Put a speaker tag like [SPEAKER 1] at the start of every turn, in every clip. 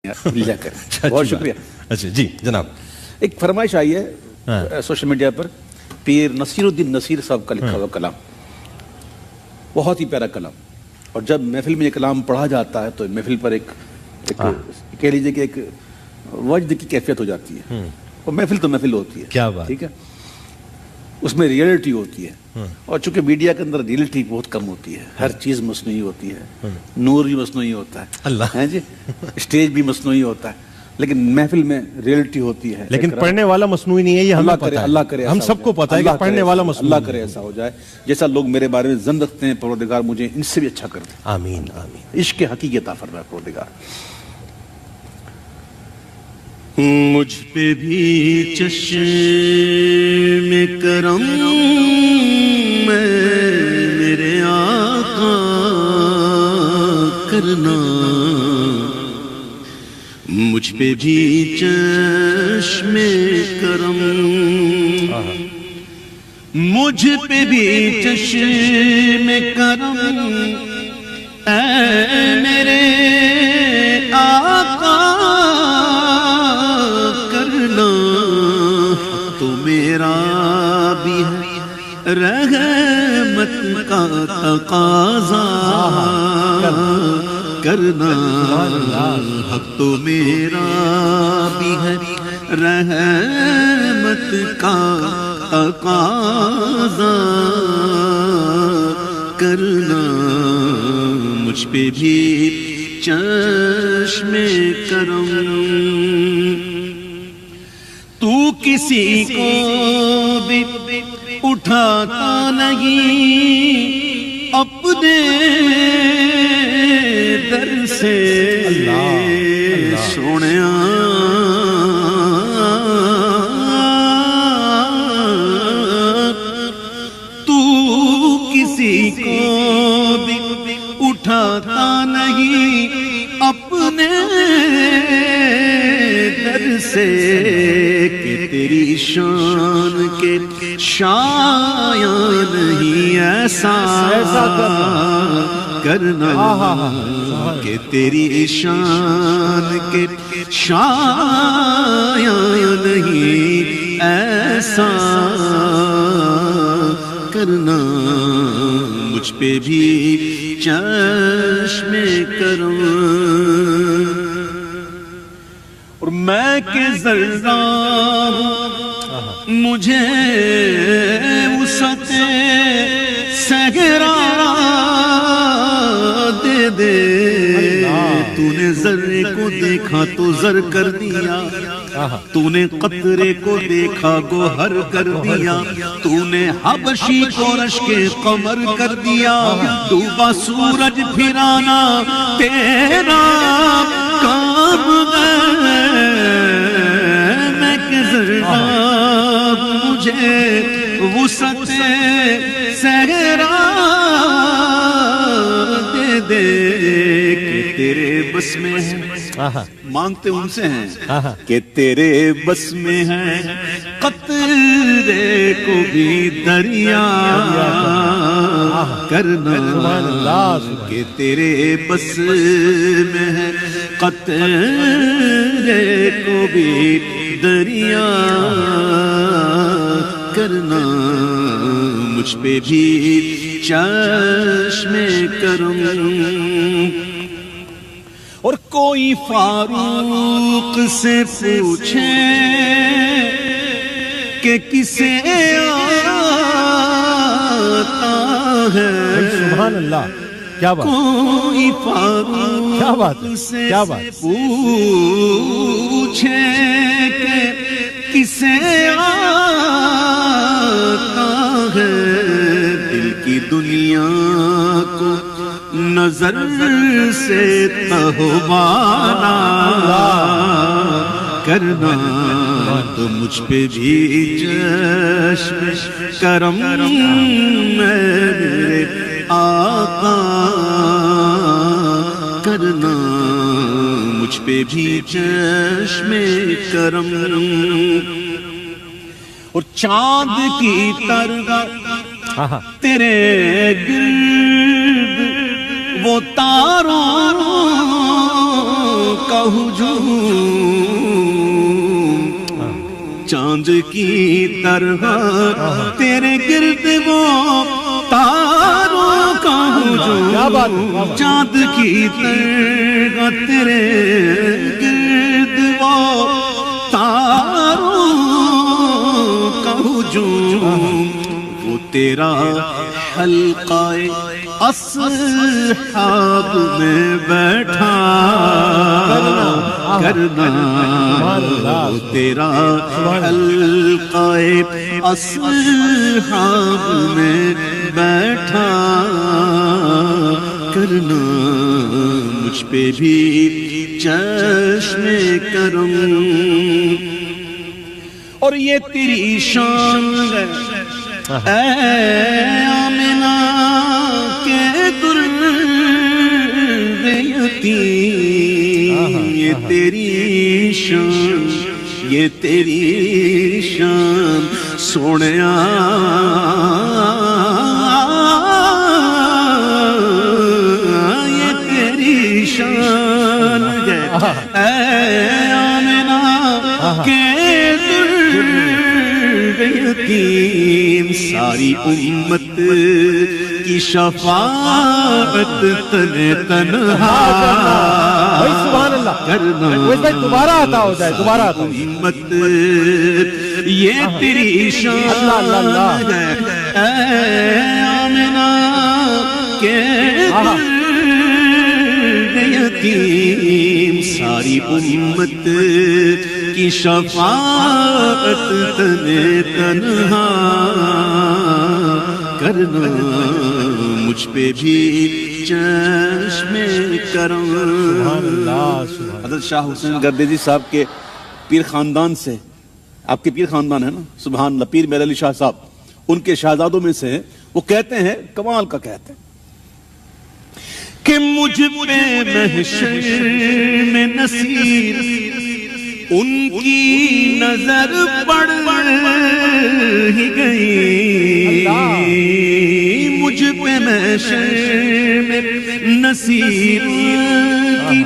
[SPEAKER 1] بہت شکریہ.
[SPEAKER 2] اچھا جی جناب.
[SPEAKER 1] ایک فرمائش آئی ہے سوشل میڈیا پر، پیر نصیر الدین نصیر صاحب کا لکھا ہوا کلام، بہت ہی پیارا کلام. اور جب محفل میں یہ کلام پڑھا جاتا ہے تو محفل پر ایک کہہ لیجیے کہ ایک وجد کی کیفیت ہو جاتی ہے. اور محفل تو محفل ہوتی ہے،
[SPEAKER 2] کیا بات،
[SPEAKER 1] ٹھیک ہے، اس میں ریئلٹی ہوتی ہے. اور چونکہ میڈیا کے اندر ریئلٹی بہت کم ہوتی ہے، ہر چیز مصنوعی ہوتی ہے، نور بھی مصنوعی ہوتا ہے،
[SPEAKER 2] اللہ
[SPEAKER 1] ہیں جی، اسٹیج بھی مصنوعی ہوتا ہے، لیکن محفل میں ریئلٹی ہوتی ہے.
[SPEAKER 2] لیکن پڑھنے والا مصنوعی نہیں ہے، یہ ہمیں پتہ ہے،
[SPEAKER 1] اللہ کرے
[SPEAKER 2] ہم سب کو پتہ ہے کہ پڑھنے والا مصنوعی.
[SPEAKER 1] اللہ کرے ایسا ہو جائے جیسا لوگ میرے بارے میں ظن رکھتے ہیں، پروردگار مجھے ان سے بھی اچھا کر دے.
[SPEAKER 2] آمین آمین.
[SPEAKER 1] عشق حقیقی عطا فرمائے پروردگار.
[SPEAKER 3] مجھ پہ بھی چشم کرم میرے آقا کرنا، مجھ پہ بھی چشم کرم، مجھ پہ بھی چشم کرم اے میرے آقا کرنا. تو میرا بھی رحمت کا تقاضا کرنا، حق تو میرا بھی ہے رحمت کا تقاضا کرنا. مجھ پہ بھی چشم کرم. تو کسی کو بھی اٹھاتا نہیں اپنے در سے سونیا، تو کسی کو بھی اٹھاتا نہیں اپنے در سے، کہ تیری شان کے شایان نہیں ایسا کرنا، کہ تیری شان کے شایان نہیں ایسا کرنا. مجھ پہ بھی چشم کرم. اور میں کہ ذرہ مجھے وسعت صحرا دے دے. تو نے ذرے کو دیکھا تو زر کر دیا، تو نے قطرے کو دیکھا گوہر کر دیا، تو نے حبشی کو رشک قمر کر دیا. ڈوبا سورج پھرانا تیرا کام ہے، میں کہ ذرا مجھے وسعت صحرا دے دے، کہ تیرے بس میں ہے. مانگتے ان سے ہیں کہ تیرے بس میں ہے قطرے کو بھی دریا کرنا، کہ تیرے بس میں ہے قطرے کو بھی دریا کرنا. مجھ پہ بھی چشم کرم. اور کوئی فاروق سے پوچھے کہ کسے آتا ہے،
[SPEAKER 2] سبحان اللہ، کیا بات.
[SPEAKER 3] کوئی فاروق سے پوچھے کہ کسے آتا ہے، دل کی دنیا کو نظر سے تہوانا کرنا. تو مجھ پہ بھی چشم کرم میرے آقا کرنا. مجھ پہ بھی چشم کرم. اور چاند کی طرح تیرے گرد وہ تاروں کا ہجوم چاند کی طرح تیرے گرد وہ تاروں کا ہجوم چاند کی طرح تیرے گرد وہ تاروں کا ہجوم وہ تیرا حلقہ اصحاب میں بیٹھا کرنا تیرا حلقہ اصحاب میں بیٹھا کرنا مجھ پہ بھی چشم کرم اور یہ تیری شان ہے اے آمنہ کے درد یتیم یہ تیری شان یہ تیری شان سونیا یہ تیری شان ہے اے آمنہ کے یتیم ساری امت کی شفاعت تنہا کرنا
[SPEAKER 2] دوبارہ آتا ہو جائے دوبارہ آتا
[SPEAKER 3] امت یہ تیری شان ہے اے آمنہ کے یتیم ساری امت کی شفاعت تنہا کرنا مجھ پہ بھی چشم کرم
[SPEAKER 1] حضرت شاہ حسین گردیزی صاحب کے پیر خاندان سے آپ کے پیر خاندان ہے نا سبحان اللہ پیر میرعلی شاہ صاحب ان کے شہزادوں میں سے ہیں وہ کہتے ہیں کمال کا کہتے ہیں
[SPEAKER 3] کہ مجھ پہ محشر میں نصیر ان کی نظر پڑ ہی گئی مجھ پہ محشر میں نصیر کی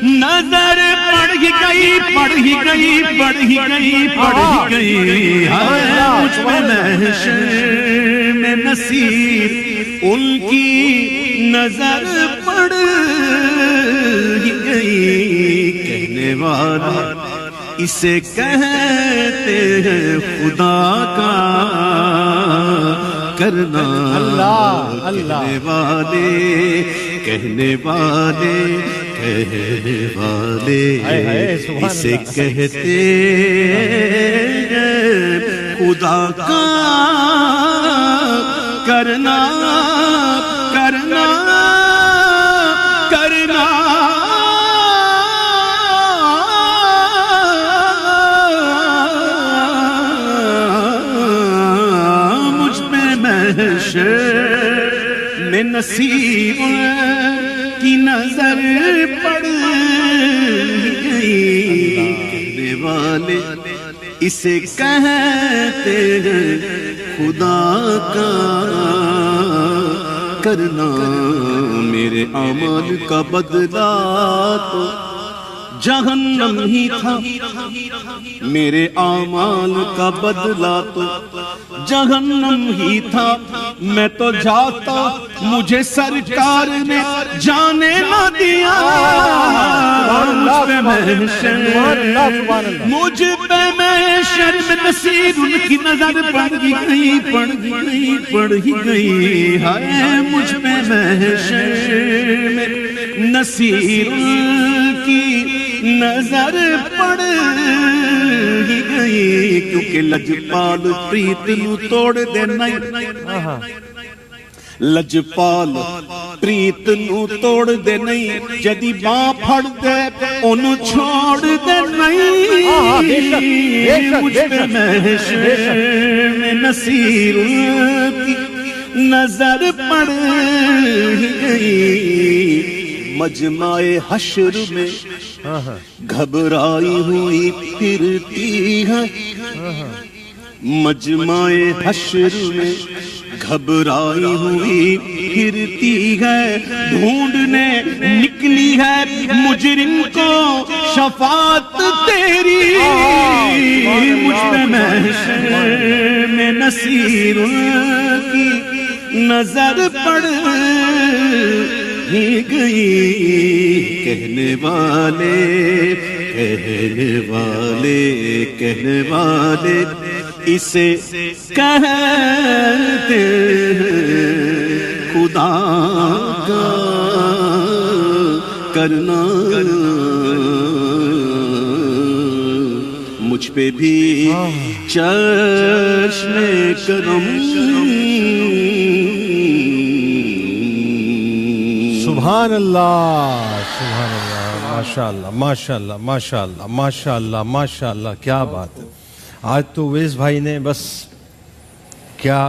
[SPEAKER 3] نظر پڑ ہی گئی پڑ ہی گئی پڑ ہی گئی پڑ ہی گئی مجھ پہ محشر میں نصیر ان کی نظر پڑ ہی گئی کہنے والا اسے کہتے ہیں خدا کا کرنا کہنے والے کہنے والے کہنے والے اسے کہتے ہیں خدا کا کرنا کرنا کرنا مجھ پہ محشر میں نصیب کی نظر پڑ گئی کہنے والے اسے کہتے ہیں خدا کا کرنا میرے اعمال کا بدلہ تو جہنم ہی تھا میرے اعمال کا بدلہ تو جہنم ہی تھا میں تو جاتا مجھے سرکار نے جانے نہ دیا مجھ پہ محشر میں نصیر ان کی نظر پڑ ہی گئی پڑ ہی گئی پڑ ہی گئی ہے مجھ پہ محشر میں نصیر کی نظر پڑ ہی گئی کیونکہ لجپال پریت نو توڑ دے نہیں لجپال پریت نو توڑ دے نہیں جدی باں پھڑ دے انو چھوڑ دے نہیں مجھ پہ محشر میں نصیر کی نظر پڑ ہی گئی مجمع حشر میں گھبرائی ہوئی پھرتی ہے مجمع حشر میں گھبرائی ہوئی پھرتی ہے ڈھونڈنے نکلی ہے مجرم کو شفاعت تیری مجھ پہ محشر میں نصیر کی نظر پڑ ہی گئی کہنے والے اسے کہتے خدا کا کرنا مجھ پہ بھی چشم کرم
[SPEAKER 2] سبحان اللہ سبحان اللہ ماشاءاللہ ماشاءاللہ ماشاءاللہ ماشاءاللہ ماشاءاللہ کیا بات ہے. آج تو ویس بھائی نے بس کیا